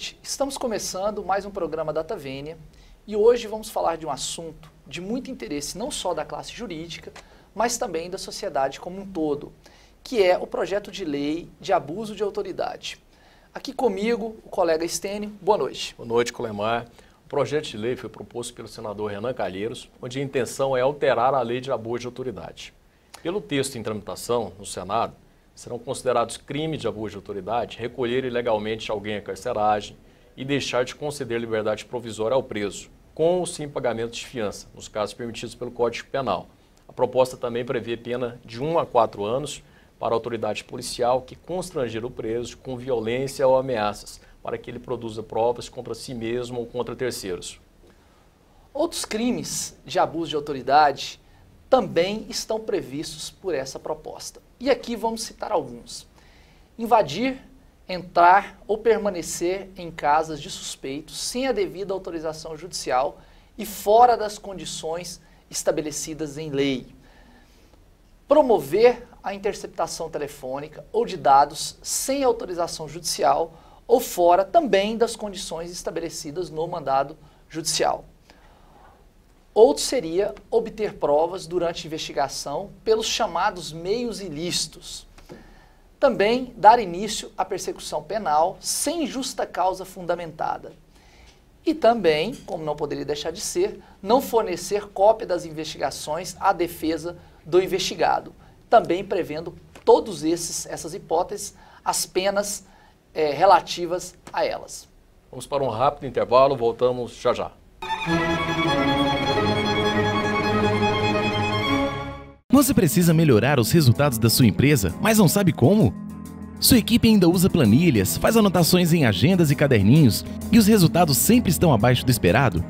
noite. Estamos começando mais um programa Data Vênia e hoje vamos falar de um assunto de muito interesse não só da classe jurídica, mas também da sociedade como um todo, que é o projeto de lei de abuso de autoridade. Aqui comigo, o colega Estênio. Boa noite. Boa noite, Colemar. O projeto de lei foi proposto pelo senador Renan Calheiros, onde a intenção é alterar a lei de abuso de autoridade. Pelo texto em tramitação no Senado, serão considerados crimes de abuso de autoridade recolher ilegalmente alguém à carceragem e deixar de conceder liberdade provisória ao preso, com ou sem pagamento de fiança, nos casos permitidos pelo Código Penal. A proposta também prevê pena de 1 a 4 anos para a autoridade policial que constranger o preso com violência ou ameaças, para que ele produza provas contra si mesmo ou contra terceiros. Outros crimes de abuso de autoridade também estão previstos por essa proposta. E aqui vamos citar alguns. Invadir, entrar ou permanecer em casas de suspeitos sem a devida autorização judicial e fora das condições estabelecidas em lei. Promover a interceptação telefônica ou de dados sem autorização judicial ou fora também das condições estabelecidas no mandado judicial. Outro seria obter provas durante a investigação pelos chamados meios ilícitos. Também dar início à persecução penal sem justa causa fundamentada. E também, como não poderia deixar de ser, não fornecer cópia das investigações à defesa do investigado. Também prevendo todas essas hipóteses, as penas relativas a elas. Vamos para um rápido intervalo, voltamos já já. Você precisa melhorar os resultados da sua empresa, mas não sabe como? Sua equipe ainda usa planilhas, faz anotações em agendas e caderninhos e os resultados sempre estão abaixo do esperado?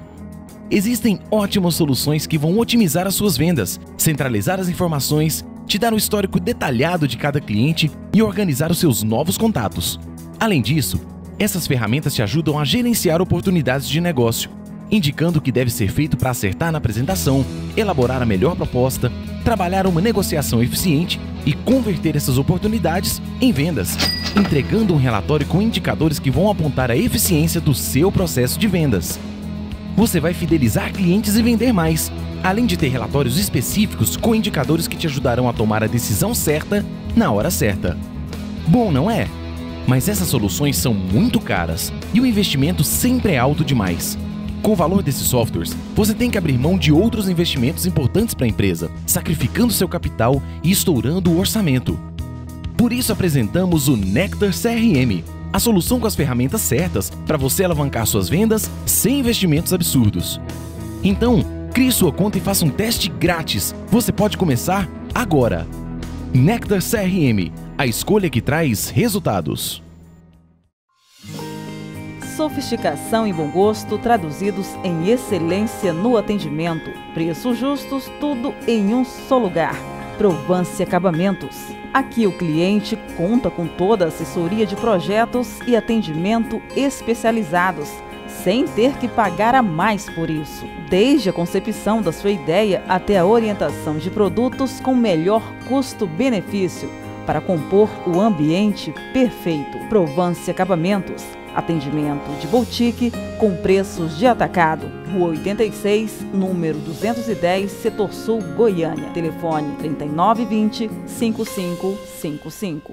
Existem ótimas soluções que vão otimizar as suas vendas, centralizar as informações, te dar um histórico detalhado de cada cliente e organizar os seus novos contatos. Além disso, essas ferramentas te ajudam a gerenciar oportunidades de negócio, indicando o que deve ser feito para acertar na apresentação, elaborar a melhor proposta, trabalhar uma negociação eficiente e converter essas oportunidades em vendas, entregando um relatório com indicadores que vão apontar a eficiência do seu processo de vendas. Você vai fidelizar clientes e vender mais, além de ter relatórios específicos com indicadores que te ajudarão a tomar a decisão certa na hora certa. Bom, não é? Mas essas soluções são muito caras e o investimento sempre é alto demais. Com o valor desses softwares, você tem que abrir mão de outros investimentos importantes para a empresa, sacrificando seu capital e estourando o orçamento. Por isso apresentamos o Nectar CRM, a solução com as ferramentas certas para você alavancar suas vendas sem investimentos absurdos. Então, crie sua conta e faça um teste grátis. Você pode começar agora. Nectar CRM, a escolha que traz resultados. Sofisticação e bom gosto traduzidos em excelência no atendimento. Preços justos, tudo em um só lugar. Provance Acabamentos. Aqui o cliente conta com toda a assessoria de projetos e atendimento especializados, sem ter que pagar a mais por isso. Desde a concepção da sua ideia até a orientação de produtos com melhor custo-benefício, para compor o ambiente perfeito. Provance Acabamentos. Atendimento de boutique com preços de atacado. Rua 86, número 210, Setor Sul, Goiânia. Telefone 3920-5555.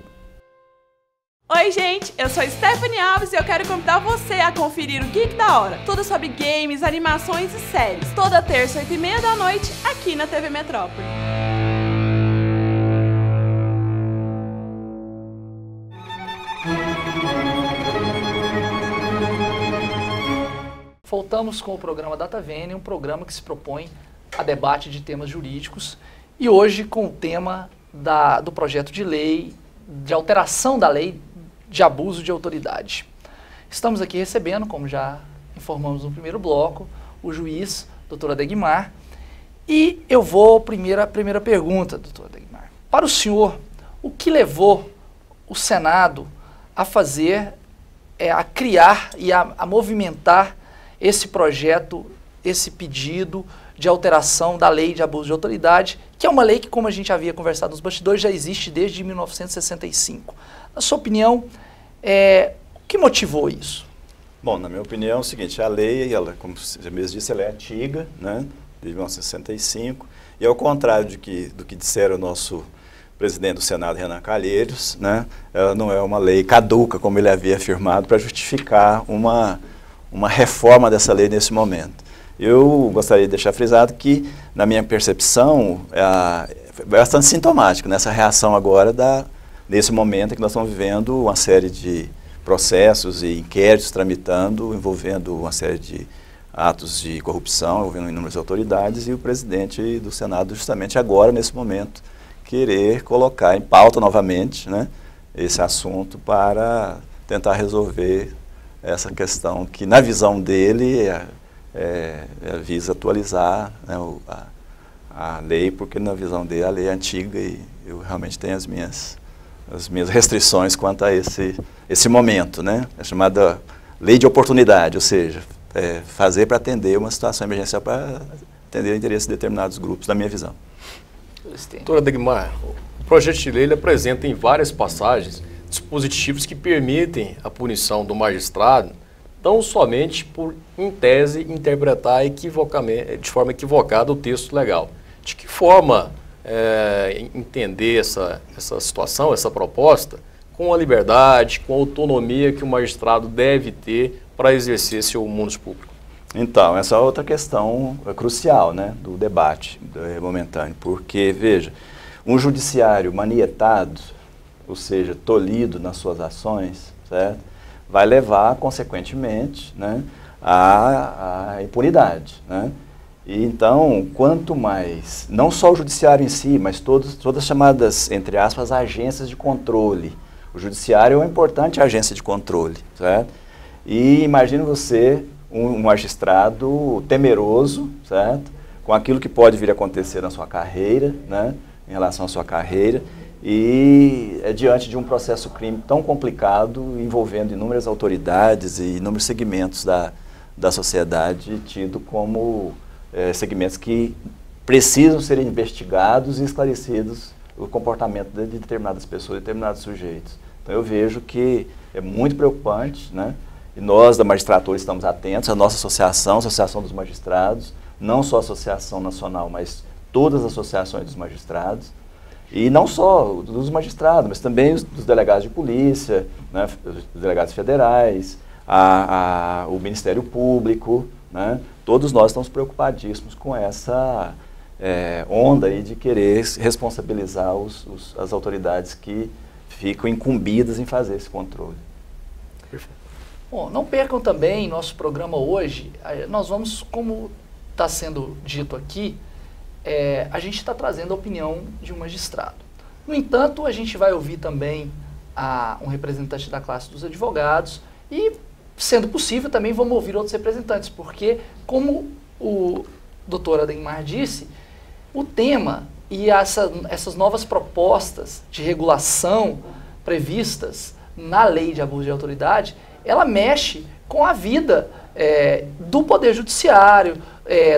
Oi gente, eu sou Stephanie Alves e eu quero convidar você a conferir o Geek da Hora. Tudo sobre games, animações e séries. Toda terça, 8h30 da noite, aqui na TV Metrópole. Voltamos com o programa Data Vênia, um programa que se propõe a debate de temas jurídicos e hoje com o tema do projeto de lei, de alteração da lei de abuso de autoridade. Estamos aqui recebendo, como já informamos no primeiro bloco, o juiz, doutor Adegmar, e eu vou à primeira pergunta, doutor Adegmar. Para o senhor, o que levou o Senado a fazer, a criar e a movimentar esse projeto, esse pedido de alteração da lei de abuso de autoridade, que é uma lei que, como a gente havia conversado nos bastidores, já existe desde 1965. Na sua opinião, o que motivou isso? Bom, na minha opinião é o seguinte, a lei, ela, como você mesmo disse, ela é antiga, né, de 1965, e ao contrário do que disseram o nosso presidente do Senado, Renan Calheiros, né, ela não é uma lei caduca, como ele havia afirmado, para justificar uma reforma dessa lei nesse momento. Eu gostaria de deixar frisado que, na minha percepção, é bastante sintomático nessa reação agora, nesse momento em que nós estamos vivendo uma série de processos e inquéritos tramitando, envolvendo uma série de atos de corrupção, envolvendo inúmeras autoridades, e o presidente do Senado, justamente agora, nesse momento, querer colocar em pauta novamente, né, esse assunto para tentar resolver essa questão que, na visão dele, visa atualizar, né, a lei, porque, na visão dele, a lei é antiga e eu realmente tenho as minhas restrições quanto a esse momento, né? É chamada lei de oportunidade, ou seja, fazer para atender uma situação emergencial, para atender o interesse de determinados grupos, na minha visão. Doutora Degmar, o projeto de lei ele apresenta em várias passagens dispositivos que permitem a punição do magistrado, tão somente por, em tese, interpretar de forma equivocada o texto legal. De que forma entender essa situação, essa proposta, com a liberdade, com a autonomia que o magistrado deve ter para exercer seu munus público? Então, essa é outra questão crucial, né, do debate momentâneo, porque, veja, um judiciário manietado, ou seja, tolhido nas suas ações, certo, vai levar, consequentemente, né, à impunidade, né? E então, quanto mais, não só o judiciário em si, mas todas as chamadas, entre aspas, agências de controle. O judiciário é uma importante agência de controle, certo? E imagine você, um magistrado temeroso, certo? Com aquilo que pode vir a acontecer na sua carreira, né? Em relação à sua carreira, e diante de um processo crime tão complicado, envolvendo inúmeras autoridades e inúmeros segmentos da sociedade, tido como segmentos que precisam ser investigados e esclarecidos o comportamento de determinadas pessoas, de determinados sujeitos. Então eu vejo que é muito preocupante, né? E nós da magistratura estamos atentos, a nossa associação, a Associação dos Magistrados, não só a Associação Nacional, mas todas as associações dos magistrados, e não só dos magistrados, mas também dos delegados de polícia, né? Os delegados federais, o Ministério Público, né? Todos nós estamos preocupadíssimos com essa onda aí de querer responsabilizar as autoridades que ficam incumbidas em fazer esse controle. Perfeito. Bom, não percam também nosso programa hoje. Nós vamos, como está sendo dito aqui, a gente está trazendo a opinião de um magistrado. No entanto, a gente vai ouvir também um representante da classe dos advogados e, sendo possível, também vamos ouvir outros representantes, porque, como o doutor Ademar disse, o tema e essas novas propostas de regulação previstas na lei de abuso de autoridade, ela mexe com a vida do Poder Judiciário,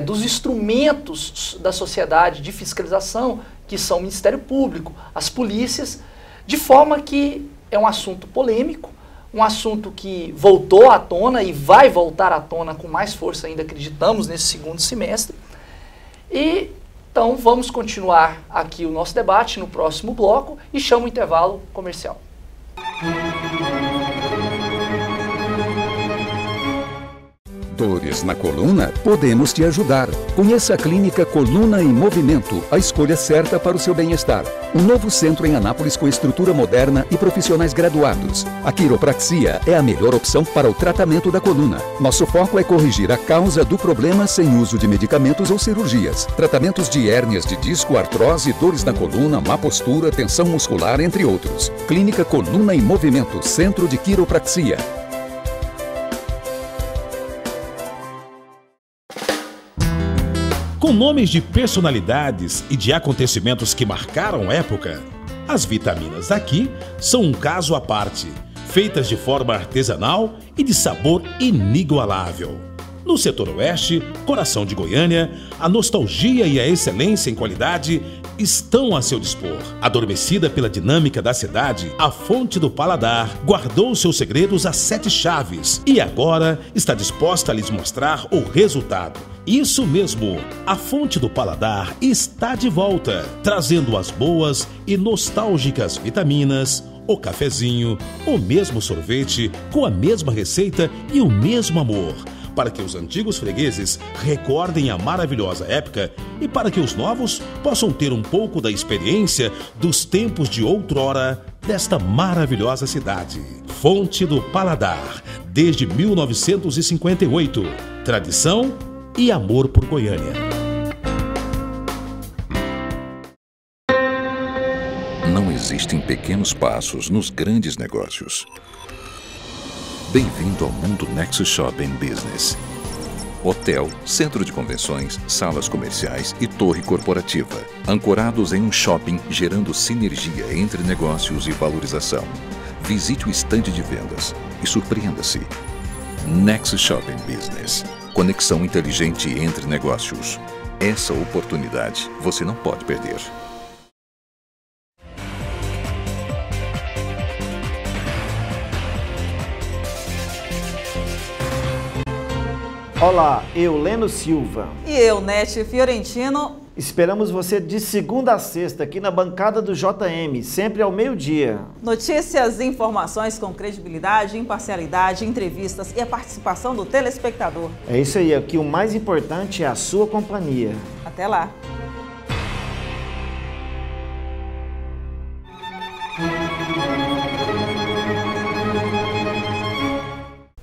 dos instrumentos da sociedade de fiscalização, que são o Ministério Público, as polícias, de forma que é um assunto polêmico, um assunto que voltou à tona e vai voltar à tona com mais força ainda, acreditamos, nesse segundo semestre. E então vamos continuar aqui o nosso debate no próximo bloco e chamo o intervalo comercial. Dores na coluna? Podemos te ajudar. Conheça a Clínica Coluna em Movimento, a escolha certa para o seu bem-estar. Um novo centro em Anápolis com estrutura moderna e profissionais graduados. A quiropraxia é a melhor opção para o tratamento da coluna. Nosso foco é corrigir a causa do problema sem uso de medicamentos ou cirurgias. Tratamentos de hérnias de disco, artrose, dores na coluna, má postura, tensão muscular, entre outros. Clínica Coluna em Movimento, Centro de Quiropraxia. Com nomes de personalidades e de acontecimentos que marcaram época, as vitaminas daqui são um caso à parte, feitas de forma artesanal e de sabor inigualável. No setor oeste, coração de Goiânia, a nostalgia e a excelência em qualidade estão a seu dispor. Adormecida pela dinâmica da cidade, a Fonte do Paladar guardou seus segredos a 7 chaves e agora está disposta a lhes mostrar o resultado. Isso mesmo, a Fonte do Paladar está de volta, trazendo as boas e nostálgicas vitaminas, o cafezinho, o mesmo sorvete, com a mesma receita e o mesmo amor, para que os antigos fregueses recordem a maravilhosa época e para que os novos possam ter um pouco da experiência dos tempos de outrora desta maravilhosa cidade. Fonte do Paladar, desde 1958. Tradição e amor por Goiânia. Não existem pequenos passos nos grandes negócios. Bem-vindo ao mundo Nexus Shopping Business. Hotel, centro de convenções, salas comerciais e torre corporativa, ancorados em um shopping gerando sinergia entre negócios e valorização. Visite o estande de vendas e surpreenda-se. Nexus Shopping Business. Conexão inteligente entre negócios. Essa oportunidade você não pode perder. Olá, eu, Leno Silva. E eu, Nete Fiorentino. Esperamos você de segunda a sexta aqui na bancada do JM, sempre ao meio-dia. Notícias e informações com credibilidade, imparcialidade, entrevistas e a participação do telespectador. É isso aí, aqui o mais importante é a sua companhia. Até lá.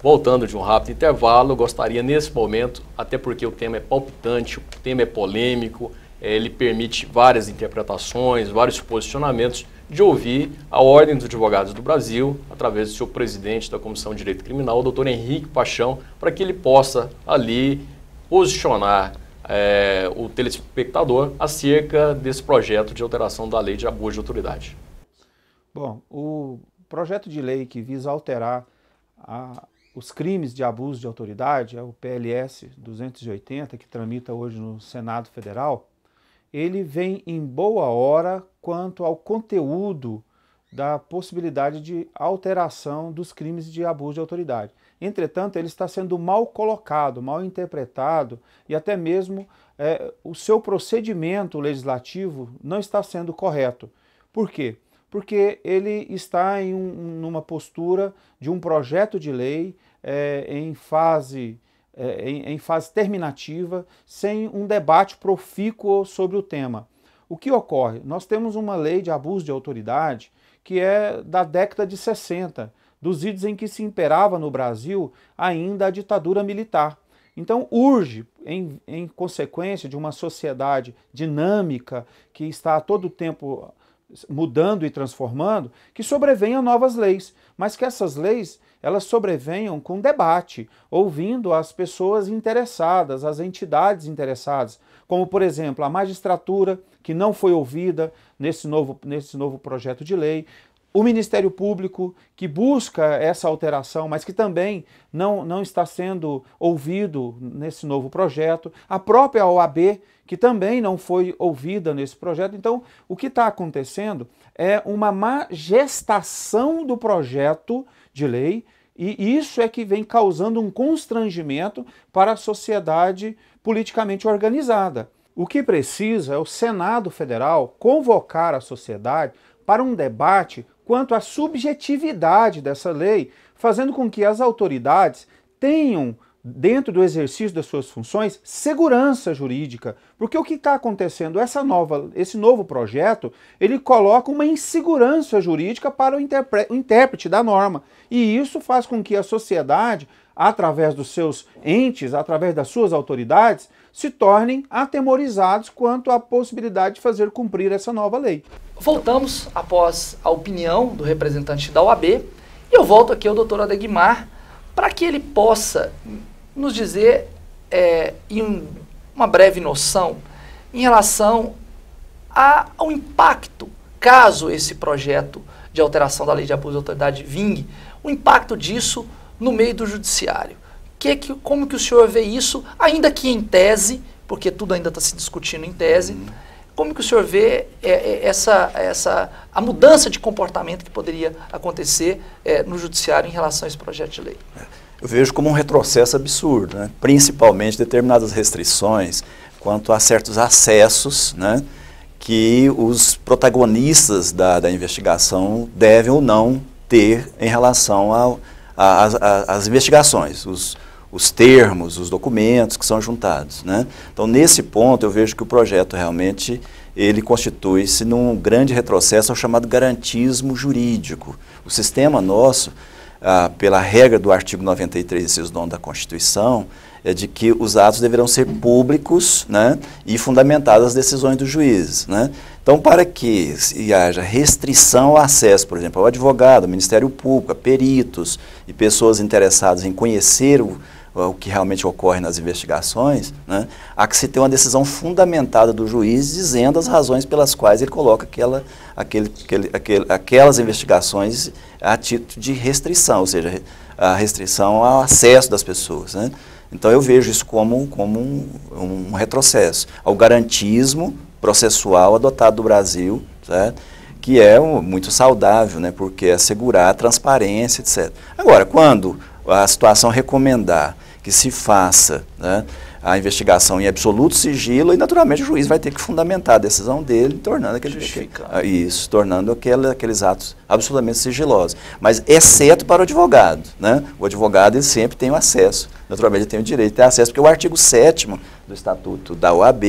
Voltando de um rápido intervalo, eu gostaria nesse momento, até porque o tema é palpitante, o tema é polêmico, ele permite várias interpretações, vários posicionamentos, de ouvir a Ordem dos Advogados do Brasil, através do seu presidente da Comissão de Direito Criminal, o doutor Henrique Paixão, para que ele possa ali posicionar o telespectador acerca desse projeto de alteração da Lei de Abuso de Autoridade. Bom, o projeto de lei que visa alterar os crimes de abuso de autoridade, é o PLS 280, que tramita hoje no Senado Federal, ele vem em boa hora quanto ao conteúdo da possibilidade de alteração dos crimes de abuso de autoridade. Entretanto, ele está sendo mal colocado, mal interpretado e até mesmo o seu procedimento legislativo não está sendo correto. Por quê? Porque ele está numa postura de um projeto de lei em fase terminativa, sem um debate profícuo sobre o tema. O que ocorre? Nós temos uma lei de abuso de autoridade que é da década de 60, dos idos em que se imperava no Brasil ainda a ditadura militar. Então urge, em consequência de uma sociedade dinâmica que está a todo tempo mudando e transformando, que sobrevenham novas leis, mas que essas leis elas sobrevenham com debate, ouvindo as pessoas interessadas, as entidades interessadas, como por exemplo a magistratura, que não foi ouvida nesse novo projeto de lei, o Ministério Público, que busca essa alteração, mas que também não está sendo ouvido nesse novo projeto, a própria OAB, que também não foi ouvida nesse projeto. Então, o que está acontecendo é uma má gestação do projeto de lei, e isso é que vem causando um constrangimento para a sociedade politicamente organizada. O que precisa é o Senado Federal convocar a sociedade para um debate quanto à subjetividade dessa lei, fazendo com que as autoridades tenham, dentro do exercício das suas funções, segurança jurídica. Porque o que está acontecendo? Esse novo projeto, ele coloca uma insegurança jurídica para o intérprete da norma. E isso faz com que a sociedade, através dos seus entes, através das suas autoridades, se tornem atemorizados quanto à possibilidade de fazer cumprir essa nova lei. Voltamos após a opinião do representante da OAB e eu volto aqui ao doutor Adegmar para que ele possa nos dizer em uma breve noção em relação ao impacto, caso esse projeto de alteração da Lei de Abuso de Autoridade vingue, o impacto disso no meio do judiciário. Como que o senhor vê isso, ainda que em tese, porque tudo ainda está se discutindo em tese, Como que o senhor vê a mudança de comportamento que poderia acontecer no judiciário em relação a esse projeto de lei? Eu vejo como um retrocesso absurdo, né? Principalmente determinadas restrições quanto a certos acessos, né, que os protagonistas da investigação devem ou não ter em relação às investigações, os termos, os documentos que são juntados, né? Então, nesse ponto, eu vejo que o projeto realmente ele constitui-se num grande retrocesso ao chamado garantismo jurídico. O sistema nosso, pela regra do artigo 93, inciso 9 da Constituição, é de que os atos deverão ser públicos, né, e fundamentadas as decisões dos juízes, né? Então, para que haja restrição ao acesso, por exemplo, ao advogado, ao Ministério Público, a peritos e pessoas interessadas em conhecer o que realmente ocorre nas investigações, né, há que se ter uma decisão fundamentada do juiz dizendo as razões pelas quais ele coloca aquelas investigações a título de restrição, ou seja, a restrição ao acesso das pessoas, né? Então eu vejo isso como um retrocesso ao garantismo processual adotado do Brasil, certo? Que é muito saudável, né, porque é assegurar a transparência, etc. Agora, quando a situação recomendar que se faça, né, a investigação em absoluto sigilo, e naturalmente o juiz vai ter que fundamentar a decisão dele, tornando aqueles atos absolutamente sigilosos. Mas exceto para o advogado, né? O advogado ele sempre tem o acesso, naturalmente ele tem o direito de ter acesso, porque o artigo 7º do Estatuto da OAB,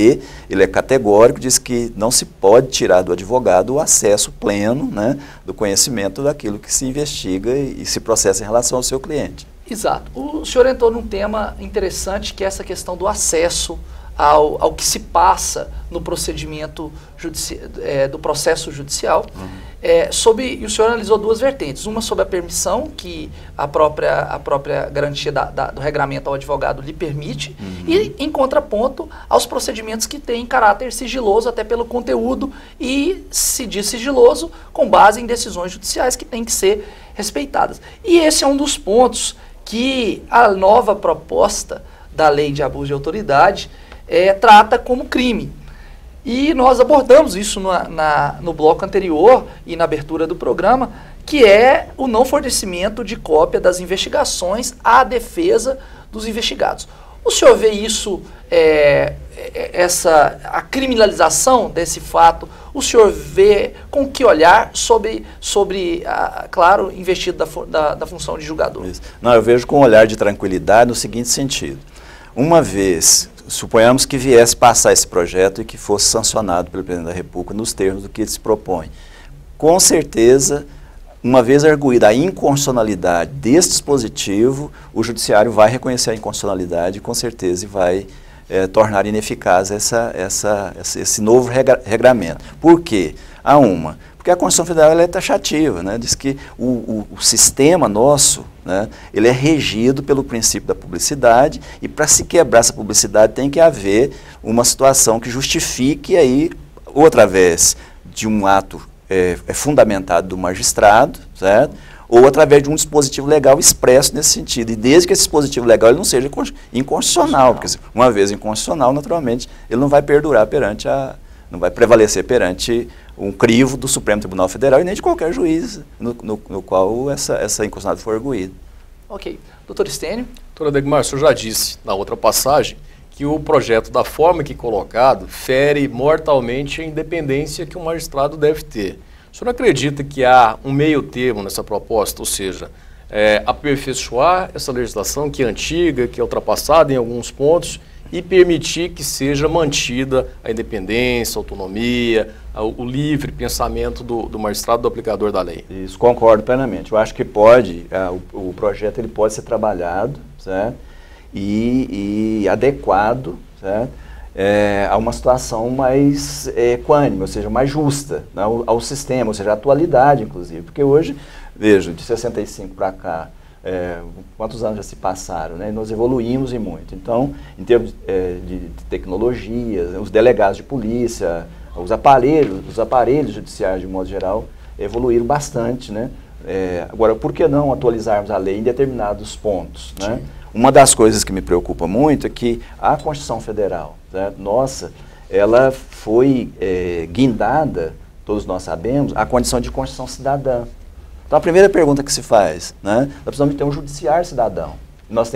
ele é categórico, diz que não se pode tirar do advogado o acesso pleno, né, do conhecimento daquilo que se investiga e se processa em relação ao seu cliente. Exato. O senhor entrou num tema interessante, que é essa questão do acesso ao que se passa no procedimento do processo judicial. E o senhor analisou duas vertentes. Uma sobre a permissão, que a própria garantia do regramento ao advogado lhe permite, e em contraponto aos procedimentos que têm caráter sigiloso, até pelo conteúdo, e se diz sigiloso com base em decisões judiciais que têm que ser respeitadas. E esse é um dos pontos que a nova proposta da Lei de Abuso de Autoridade trata como crime. E nós abordamos isso no bloco anterior e na abertura do programa, que é o não fornecimento de cópia das investigações à defesa dos investigados. O senhor vê isso, a criminalização desse fato, o senhor vê com que olhar sobre claro, investido da função de julgador? Isso. Não, eu vejo com um olhar de tranquilidade no seguinte sentido. Uma vez, suponhamos que viesse passar esse projeto e que fosse sancionado pelo Presidente da República nos termos do que ele se propõe, com certeza, uma vez arguída a inconstitucionalidade desse dispositivo, o Judiciário vai reconhecer a inconstitucionalidade e com certeza vai tornar ineficaz esse novo regramento. Por quê? Porque a Constituição Federal ela é taxativa, né? Diz que o sistema nosso, né, ele é regido pelo princípio da publicidade, e para se quebrar essa publicidade tem que haver uma situação que justifique aí, ou através de um ato fundamentado do magistrado, certo? Ou através de um dispositivo legal expresso nesse sentido. E desde que esse dispositivo legal ele não seja inconstitucional, porque uma vez inconstitucional, naturalmente, ele não vai perdurar não vai prevalecer perante um crivo do Supremo Tribunal Federal e nem de qualquer juiz no qual essa inconstitucionalidade for arguída. Ok. Doutor Stênio? Doutor Adegmar, o senhor já disse na outra passagem que o projeto, da forma que colocado, fere mortalmente a independência que o magistrado deve ter. O senhor acredita que há um meio termo nessa proposta, ou seja, aperfeiçoar essa legislação que é antiga, que é ultrapassada em alguns pontos, e permitir que seja mantida a independência, a autonomia, o livre pensamento do magistrado, do aplicador da lei? Isso, concordo plenamente. Eu acho que pode, o projeto ele pode ser trabalhado, certo? E adequado, certo? A uma situação mais equânime, ou seja, mais justa, né, ao sistema, ou seja, à atualidade, inclusive. Porque hoje, veja, de 65 para cá, quantos anos já se passaram, né? Nós evoluímos e muito. Então, em termos de tecnologia, os delegados de polícia, os aparelhos judiciais, de modo geral, evoluíram bastante, né? Agora, por que não atualizarmos a lei em determinados pontos, né? Uma das coisas que me preocupa muito é que a Constituição Federal, né, nossa, ela foi guindada, todos nós sabemos, à condição de Constituição cidadã. Então, a primeira pergunta que se faz, né, nós precisamos ter um judiciário cidadão. Nós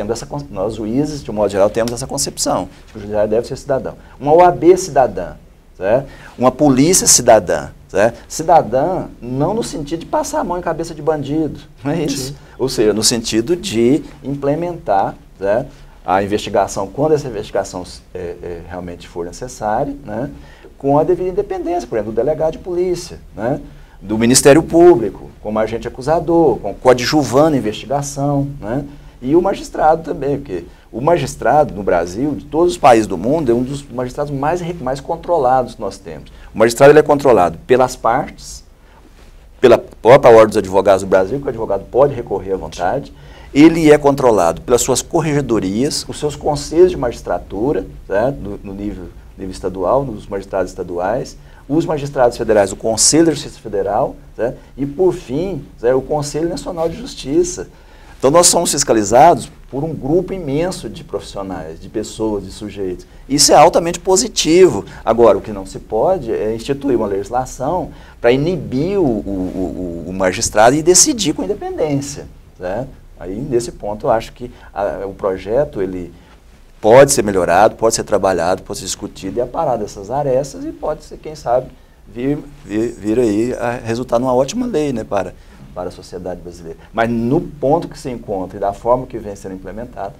juízes, de um modo geral, temos essa concepção, de que o judiciário deve ser cidadão. Uma OAB cidadã, certo? Uma polícia cidadã. Certo? Cidadã, não no sentido de passar a mão em cabeça de bandido, não é isso? Sim. Ou seja, no sentido de implementar, certo, a investigação, quando essa investigação realmente for necessária, né, com a devida independência, por exemplo, do delegado de polícia, né, do Ministério Público, como agente acusador, com coadjuvando a investigação, né, e o magistrado também, porque o magistrado no Brasil, de todos os países do mundo, é um dos magistrados mais controlados que nós temos. O magistrado ele é controlado pelas partes, pela própria Ordem dos Advogados do Brasil, que o advogado pode recorrer à vontade. Ele é controlado pelas suas corregedorias, os seus conselhos de magistratura, certo? No nível estadual, nos magistrados estaduais, os magistrados federais, o Conselho de Justiça Federal, certo? E, por fim, certo? O Conselho Nacional de Justiça. Então, nós somos fiscalizados por um grupo imenso de profissionais, de pessoas, de sujeitos. Isso é altamente positivo. Agora, o que não se pode é instituir uma legislação para inibir o magistrado e decidir com independência. Certo? Aí, nesse ponto, eu acho que o projeto ele pode ser melhorado, pode ser trabalhado, pode ser discutido e aparado dessas arestas e pode ser, quem sabe, vir aí a resultar numa ótima lei, né, para a sociedade brasileira. Mas no ponto que se encontra e da forma que vem sendo implementado,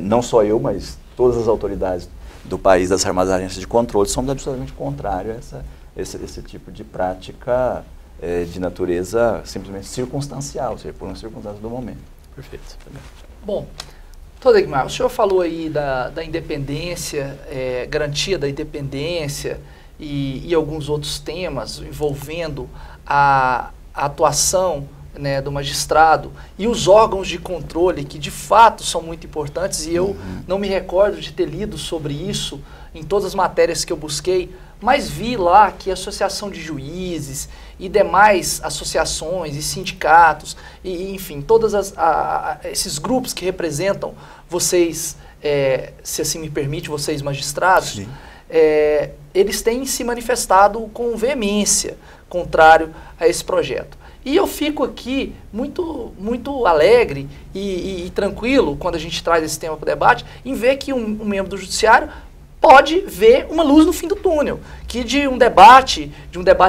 não só eu, mas todas as autoridades do país, das armadas agências de controle, somos absolutamente contrários a esse tipo de prática de natureza simplesmente circunstancial, ou seja, por uma circunstância do momento. Perfeito. Bom, doutor Degmar, o senhor falou aí da independência, garantia da independência e alguns outros temas envolvendo a atuação, né, do magistrado e os órgãos de controle, que de fato são muito importantes, e eu não me recordo de ter lido sobre isso em todas as matérias que eu busquei, mas vi lá que a Associação de Juízes e demais associações e sindicatos, e enfim, todos esses grupos que representam vocês, se assim me permite, vocês magistrados, eles têm se manifestado com veemência contrário a esse projeto. E eu fico aqui muito alegre e tranquilo, quando a gente traz esse tema para o debate, em ver que um membro do Judiciário pode ver uma luz no fim do túnel, que de um debate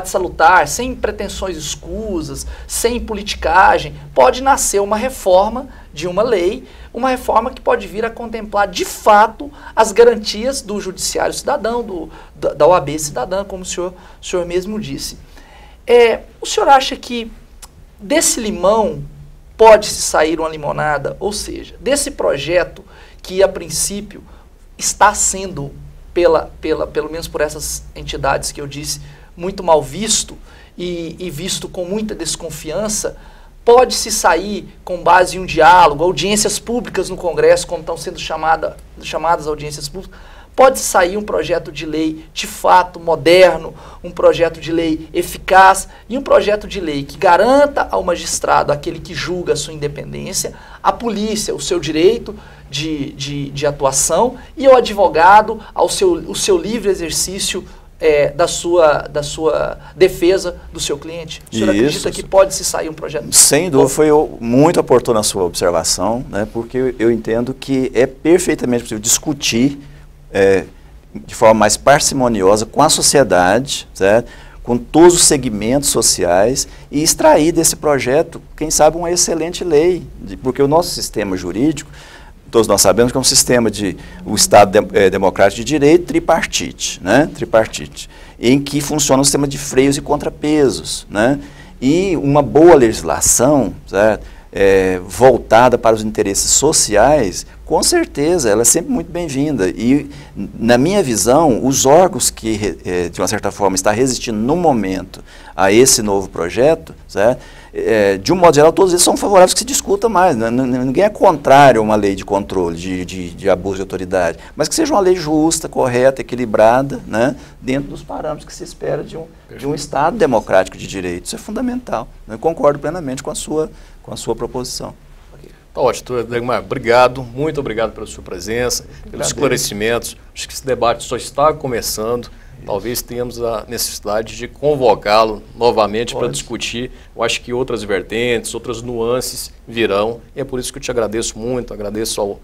salutar, sem pretensões escusas, sem politicagem, pode nascer uma reforma de uma lei, uma reforma que pode vir a contemplar de fato as garantias do Judiciário Cidadão, da OAB Cidadã, como o senhor mesmo disse. O senhor acha que desse limão pode-se sair uma limonada? Ou seja, desse projeto que a princípio está sendo, pelo menos por essas entidades que eu disse, muito mal visto e visto com muita desconfiança, pode-se sair com base em um diálogo, audiências públicas no Congresso, como estão sendo chamadas audiências públicas, pode sair um projeto de lei de fato moderno, um projeto de lei eficaz e um projeto de lei que garanta ao magistrado, aquele que julga a sua independência, a polícia, o seu direito de atuação e ao advogado, o seu livre exercício da sua defesa do seu cliente. O senhor acredita que pode se sair um projeto? Sem dúvida, foi muito oportuna a sua observação, né, porque eu entendo que é perfeitamente possível discutir de forma mais parcimoniosa com a sociedade, certo? Com todos os segmentos sociais e extrair desse projeto, quem sabe, uma excelente lei, porque o nosso sistema jurídico, todos nós sabemos que é um sistema o Estado democrático de direito tripartite, né? Tripartite, em que funciona um sistema de freios e contrapesos, né? E uma boa legislação, certo? Voltada para os interesses sociais, com certeza, ela é sempre muito bem-vinda. E, na minha visão, os órgãos que, de uma certa forma, estão resistindo no momento a esse novo projeto, certo? De um modo geral, todos eles são favoráveis que se discuta mais. Né? Ninguém é contrário a uma lei de controle, de abuso de autoridade, mas que seja uma lei justa, correta, equilibrada, né? Dentro dos parâmetros que se espera de um Estado democrático de direito. Isso é fundamental. Eu concordo plenamente com a sua proposição. Tá ótimo, doutor Degmar, obrigado, muito obrigado pela sua presença, pelos esclarecimentos. Acho que esse debate só está começando. Talvez tenhamos a necessidade de convocá-lo novamente para discutir. Eu acho que outras vertentes, outras nuances virão. E é por isso que eu te agradeço muito, agradeço ao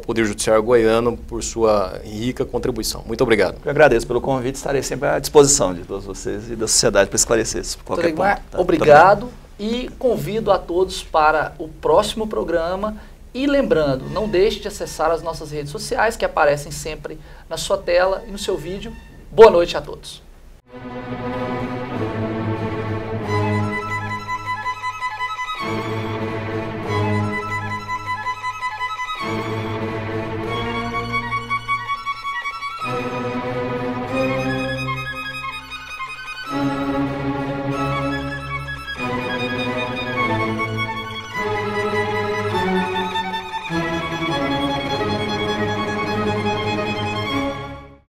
Poder Judiciário Goiano por sua rica contribuição. Muito obrigado. Eu agradeço pelo convite, estarei sempre à disposição de todos vocês e da sociedade para esclarecer qualquer ponto. Tá? Obrigado e convido a todos para o próximo programa. E lembrando, não deixe de acessar as nossas redes sociais que aparecem sempre na sua tela e no seu vídeo. Boa noite a todos.